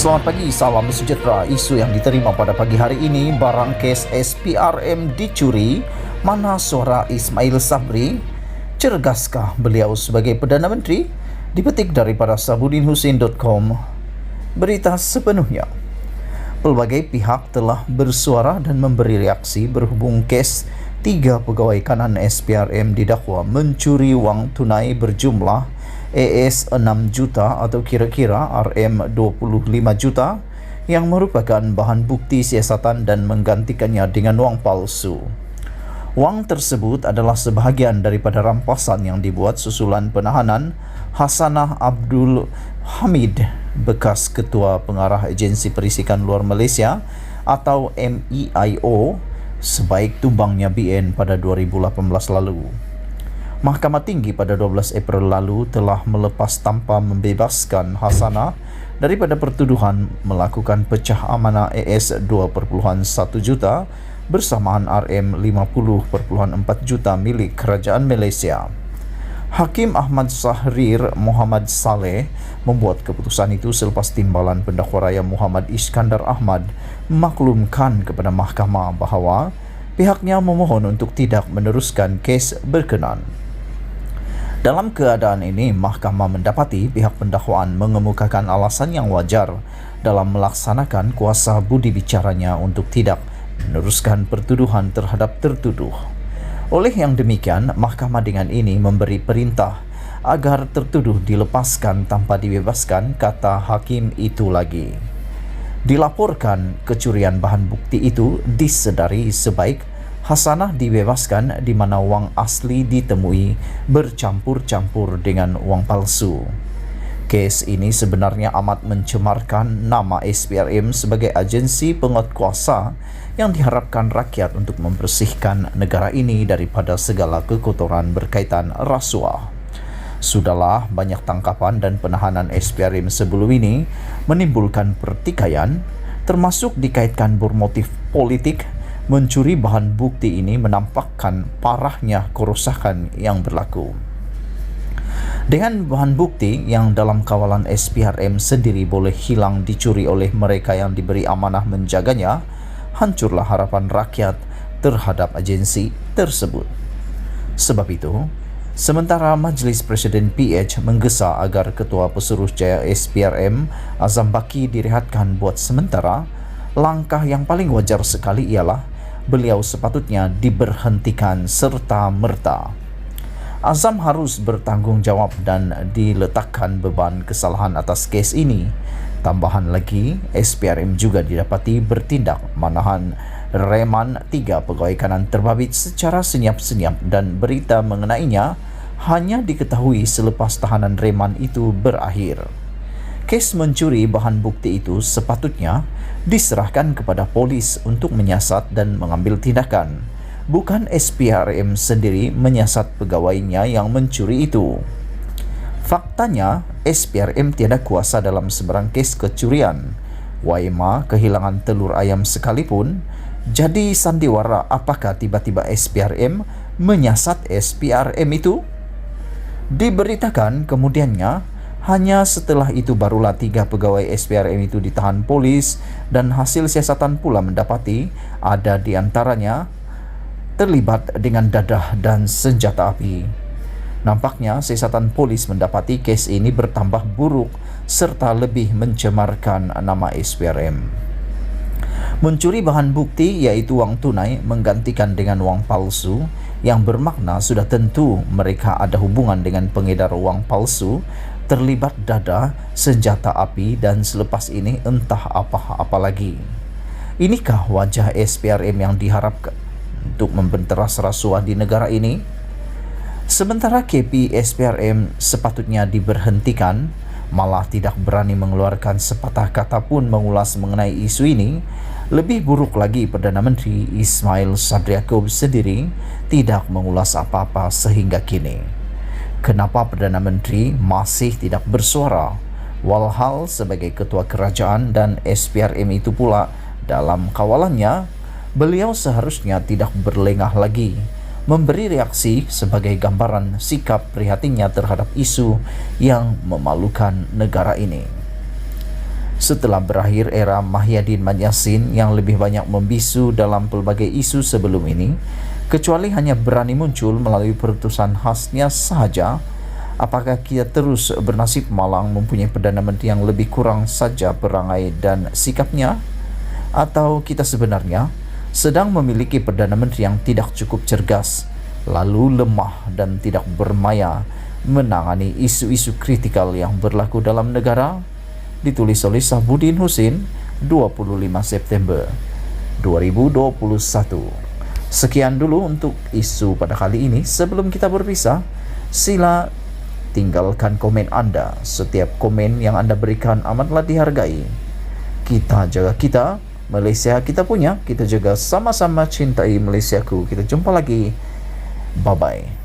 Selamat pagi, salam sejahtera. Isu yang diterima pada pagi hari ini, barang kes SPRM dicuri, mana suara Ismail Sabri? Cergaskah beliau sebagai Perdana Menteri? Dipetik daripada sabudinhusin.com. Berita sepenuhnya. Pelbagai pihak telah bersuara dan memberi reaksi berhubung kes 3 pegawai kanan SPRM didakwa mencuri wang tunai berjumlah AS 6 juta atau kira-kira RM 25 juta yang merupakan bahan bukti siasatan dan menggantikannya dengan wang palsu. Wang tersebut adalah sebahagian daripada rampasan yang dibuat susulan penahanan Hasanah Abdul Hamid, bekas Ketua Pengarah Agensi Perisikan Luar Malaysia atau MEIO, sebaik tumbangnya BN pada 2018 lalu. Mahkamah Tinggi pada 12 April lalu telah melepas tanpa membebaskan Hasanah daripada pertuduhan melakukan pecah amanah AS 2.1 juta bersamaan RM 50.4 juta milik Kerajaan Malaysia. Hakim Ahmad Sahrir Muhammad Saleh membuat keputusan itu selepas timbalan pendakwa raya Muhammad Iskandar Ahmad memaklumkan kepada mahkamah bahawa pihaknya memohon untuk tidak meneruskan kes berkenan. Dalam keadaan ini, mahkamah mendapati pihak pendakwaan mengemukakan alasan yang wajar dalam melaksanakan kuasa budi bicaranya untuk tidak meneruskan pertuduhan terhadap tertuduh. Oleh yang demikian, mahkamah dengan ini memberi perintah agar tertuduh dilepaskan tanpa dibebaskan, kata hakim itu lagi. Dilaporkan kecurian bahan bukti itu disedari sebaik Hasanah dibebaskan di mana wang asli ditemui bercampur-campur dengan wang palsu. Kes ini sebenarnya amat mencemarkan nama SPRM sebagai agensi penguatkuasa yang diharapkan rakyat untuk membersihkan negara ini daripada segala kekotoran berkaitan rasuah. Sudahlah, banyak tangkapan dan penahanan SPRM sebelum ini menimbulkan pertikaian, termasuk dikaitkan bermotif politik. Mencuri bahan bukti ini menampakkan parahnya kerusakan yang berlaku. Dengan bahan bukti yang dalam kawalan SPRM sendiri boleh hilang dicuri oleh mereka yang diberi amanah menjaganya, hancurlah harapan rakyat terhadap agensi tersebut. Sebab itu, sementara Majlis Presiden PH menggesa agar Ketua Pesuruhjaya SPRM Azam Baki direhatkan buat sementara, langkah yang paling wajar sekali ialah beliau sepatutnya diberhentikan serta-merta. Azam harus bertanggungjawab dan diletakkan beban kesalahan atas kes ini. Tambahan lagi, SPRM juga didapati bertindak menahan reman 3 pegawai kanan terbabit secara senyap-senyap dan berita mengenainya hanya diketahui selepas tahanan reman itu berakhir. Kes mencuri bahan bukti itu sepatutnya diserahkan kepada polis untuk menyiasat dan mengambil tindakan, bukan SPRM sendiri menyiasat pegawainya yang mencuri itu. Faktanya, SPRM tiada kuasa dalam sebarang kes kecurian. Waima kehilangan telur ayam sekalipun, jadi sandiwara apakah tiba-tiba SPRM menyiasat SPRM itu? Diberitakan kemudiannya, hanya setelah itu barulah 3 pegawai SPRM itu ditahan polis dan hasil siasatan pula mendapati ada di antaranya terlibat dengan dadah dan senjata api. Nampaknya siasatan polis mendapati kes ini bertambah buruk serta lebih mencemarkan nama SPRM. Mencuri bahan bukti iaitu wang tunai menggantikan dengan wang palsu yang bermakna sudah tentu mereka ada hubungan dengan pengedar wang palsu, terlibat dadah, senjata api dan selepas ini entah apa-apa lagi. Inikah wajah SPRM yang diharapkan untuk membenteras rasuah di negara ini? Sementara KP SPRM sepatutnya diberhentikan, malah tidak berani mengeluarkan sepatah kata pun mengulas mengenai isu ini, lebih buruk lagi Perdana Menteri Ismail Sabri Yaakob sendiri tidak mengulas apa-apa sehingga kini. Kenapa Perdana Menteri masih tidak bersuara? Walhal sebagai ketua kerajaan dan SPRM itu pula dalam kawalannya, beliau seharusnya tidak berlengah lagi memberi reaksi sebagai gambaran sikap prihatinnya terhadap isu yang memalukan negara ini. Setelah berakhir era Mahyadin Manyasin yang lebih banyak membisu dalam pelbagai isu sebelum ini, kecuali hanya berani muncul melalui perutusan khasnya sahaja, apakah kita terus bernasib malang mempunyai Perdana Menteri yang lebih kurang saja perangai dan sikapnya? Atau kita sebenarnya sedang memiliki Perdana Menteri yang tidak cukup cergas, lalu lemah dan tidak bermaya menangani isu-isu kritikal yang berlaku dalam negara? Ditulis oleh Sahbudin Husin, 25 September 2021. Sekian dulu untuk isu pada kali ini. Sebelum kita berpisah, sila tinggalkan komen Anda. Setiap komen yang Anda berikan amatlah dihargai. Kita jaga kita, Malaysia kita punya. Kita juga sama-sama cintai Malaysiaku. Kita jumpa lagi. Bye-bye.